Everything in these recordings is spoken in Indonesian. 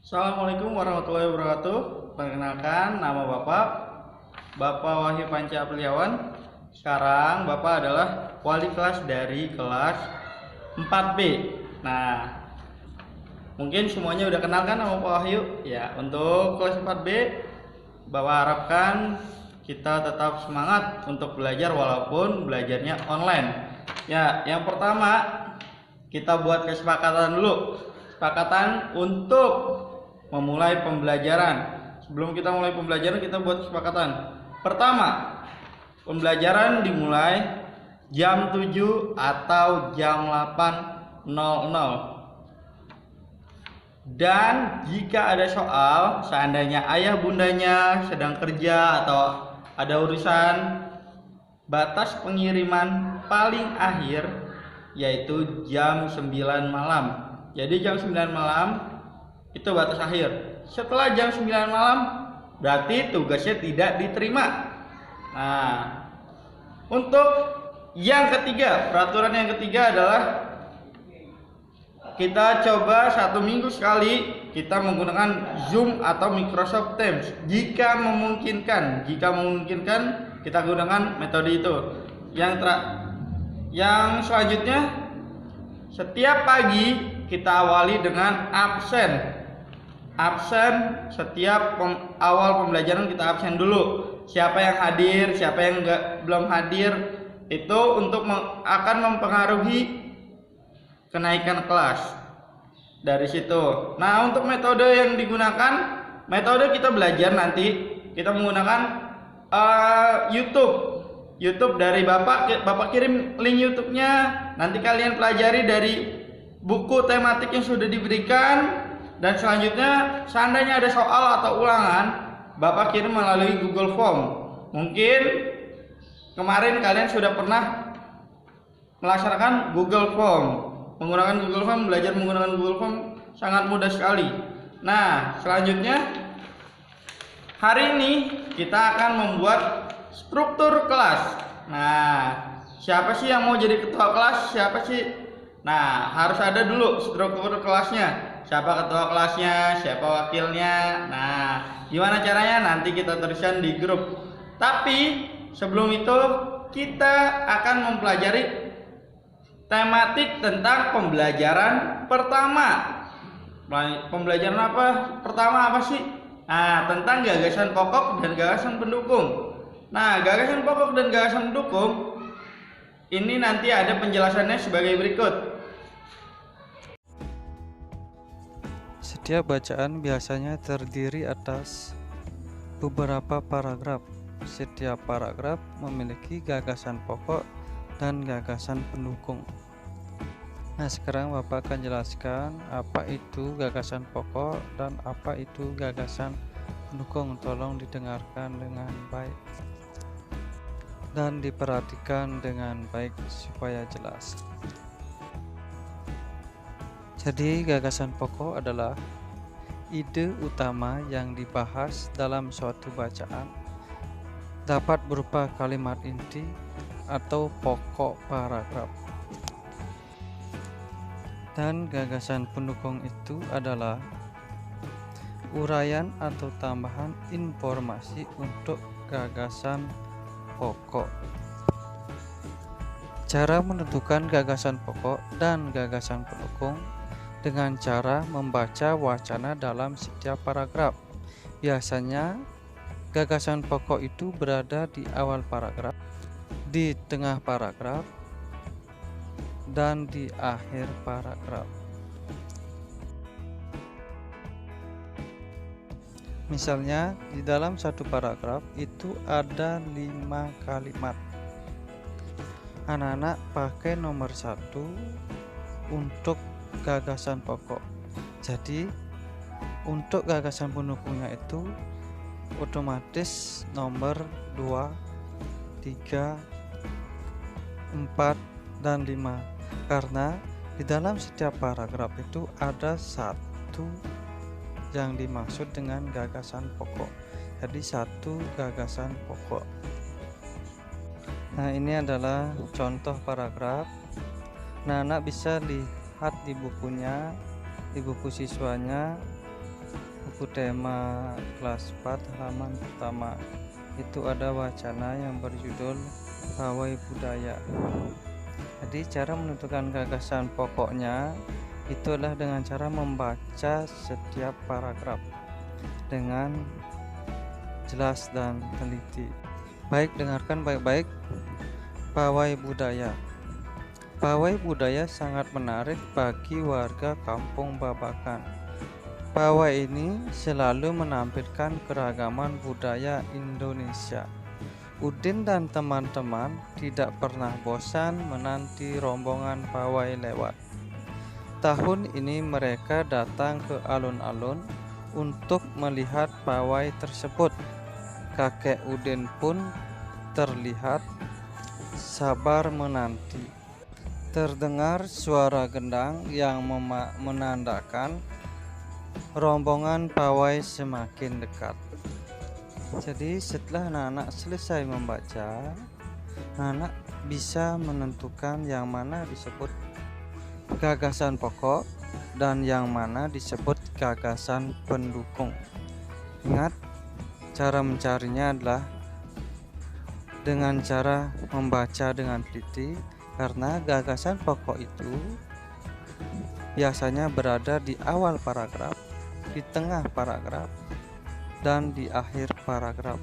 Assalamualaikum warahmatullahi wabarakatuh. Perkenalkan, nama Bapak Wahyu Panca Apriawan. Sekarang Bapak adalah wali kelas dari kelas 4B. Nah, mungkin semuanya udah kenal kan nama Pak Wahyu? Ya, untuk kelas 4B, Bapak harapkan kita tetap semangat untuk belajar walaupun belajarnya online. Ya, yang pertama kita buat kesepakatan dulu. Kesepakatan untuk memulai pembelajaran. Sebelum kita mulai pembelajaran, kita buat kesepakatan. Pertama, pembelajaran dimulai jam 7 atau jam 8.00. Dan jika ada soal, seandainya ayah bundanya sedang kerja atau ada urusan, batas pengiriman paling akhir yaitu jam 9 malam. Jadi jam 9 malam itu batas akhir. Setelah jam 9 malam berarti tugasnya tidak diterima. Nah, untuk yang ketiga, peraturan yang ketiga adalah kita coba 1 minggu sekali kita menggunakan Zoom atau Microsoft Teams. Jika memungkinkan kita gunakan metode itu. Yang selanjutnya, setiap pagi kita awali dengan absen. Setiap awal pembelajaran kita absen dulu. Siapa yang hadir, siapa yang belum hadir, itu akan mempengaruhi kenaikan kelas dari situ. Nah, untuk metode yang digunakan, metode kita belajar nanti kita menggunakan YouTube dari Bapak kirim link YouTube-nya. Nanti kalian pelajari dari buku tematik yang sudah diberikan. Dan selanjutnya, seandainya ada soal atau ulangan, Bapak kirim melalui Google Form. Mungkin kemarin kalian sudah pernah melaksanakan Google Form. Menggunakan Google Form, belajar menggunakan Google Form sangat mudah sekali. Nah, selanjutnya hari ini kita akan membuat struktur kelas. Nah, siapa sih yang mau jadi ketua kelas? Siapa sih? Nah, harus ada dulu struktur kelasnya. Siapa ketua kelasnya, siapa wakilnya. Nah, gimana caranya? Nanti kita tuliskan di grup. Tapi sebelum itu kita akan mempelajari tematik tentang pembelajaran pertama. Pembelajaran pertama apa sih? Nah, tentang gagasan pokok dan gagasan pendukung. Nah, gagasan pokok dan gagasan pendukung ini nanti ada penjelasannya sebagai berikut. Setiap bacaan biasanya terdiri atas beberapa paragraf. Setiap paragraf memiliki gagasan pokok dan gagasan pendukung. Nah, sekarang Bapak akan jelaskan apa itu gagasan pokok dan apa itu gagasan pendukung. Tolong didengarkan dengan baik dan diperhatikan dengan baik supaya jelas. Jadi, gagasan pokok adalah ide utama yang dibahas dalam suatu bacaan, dapat berupa kalimat inti atau pokok paragraf. Dan gagasan pendukung itu adalah uraian atau tambahan informasi untuk gagasan pokok. Cara menentukan gagasan pokok dan gagasan pendukung dengan cara membaca wacana dalam setiap paragraf. Biasanya gagasan pokok itu berada di awal paragraf, di tengah paragraf, dan di akhir paragraf. Misalnya, di dalam satu paragraf itu ada 5 kalimat. Anak-anak pakai nomor 1 untuk gagasan pokok. Jadi untuk gagasan pendukungnya itu otomatis nomor 2, 3, 4, dan 5. Karena di dalam setiap paragraf itu ada satu yang dimaksud dengan gagasan pokok. Jadi satu gagasan pokok. Nah, ini adalah contoh paragraf. Nah, anak bisa lihat di bukunya, di buku siswanya buku tema kelas 4 halaman pertama. Itu ada wacana yang berjudul Pawai Budaya. Jadi cara menentukan gagasan pokoknya itu adalah dengan cara membaca setiap paragraf dengan jelas dan teliti. Baik, dengarkan baik-baik. Pawai budaya. Pawai budaya sangat menarik bagi warga Kampung Babakan. Pawai ini selalu menampilkan keragaman budaya Indonesia. Udin dan teman-teman tidak pernah bosan menanti rombongan pawai lewat. Tahun ini mereka datang ke alun-alun untuk melihat pawai tersebut. Kakek Udin pun terlihat sabar menanti. Terdengar suara gendang yang menandakan rombongan pawai semakin dekat. Jadi setelah anak-anak selesai membaca, anak bisa menentukan yang mana disebut gagasan pokok dan yang mana disebut gagasan pendukung. Ingat, cara mencarinya adalah dengan cara membaca dengan teliti, karena gagasan pokok itu biasanya berada di awal paragraf, di tengah paragraf, dan di akhir paragraf.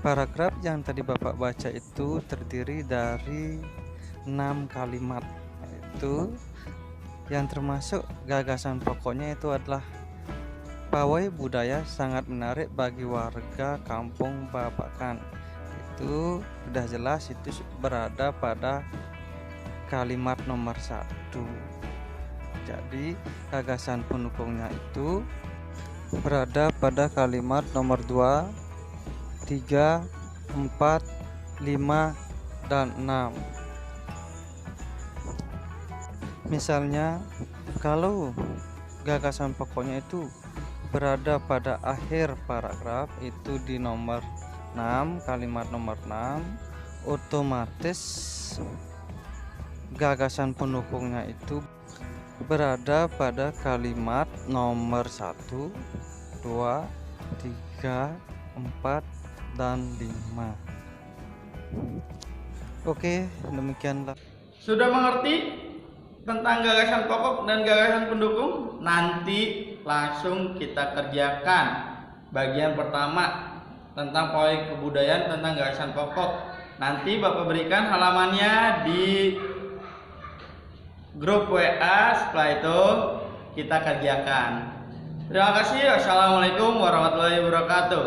Paragraf yang tadi Bapak baca itu terdiri dari 6 kalimat. Itu yang termasuk gagasan pokoknya itu adalah pawai budaya sangat menarik bagi warga Kampung Babakan. Itu sudah jelas, itu berada pada kalimat nomor 1. Jadi gagasan pendukungnya itu berada pada kalimat nomor 2, 3, 4, 5, dan 6. Misalnya kalau gagasan pokoknya itu berada pada akhir paragraf, itu di nomor 6, kalimat nomor 6, otomatis gagasan pendukungnya itu berada pada kalimat nomor 1, 2, 3, 4, dan 5. Oke, demikianlah. Sudah mengerti tentang gagasan pokok dan gagasan pendukung? Nanti langsung kita kerjakan bagian pertama tentang pawai kebudayaan tentang gagasan pokok. Nanti Bapak berikan halamannya di grup WA, setelah itu kita kerjakan. Terima kasih. Wassalamualaikum warahmatullahi wabarakatuh.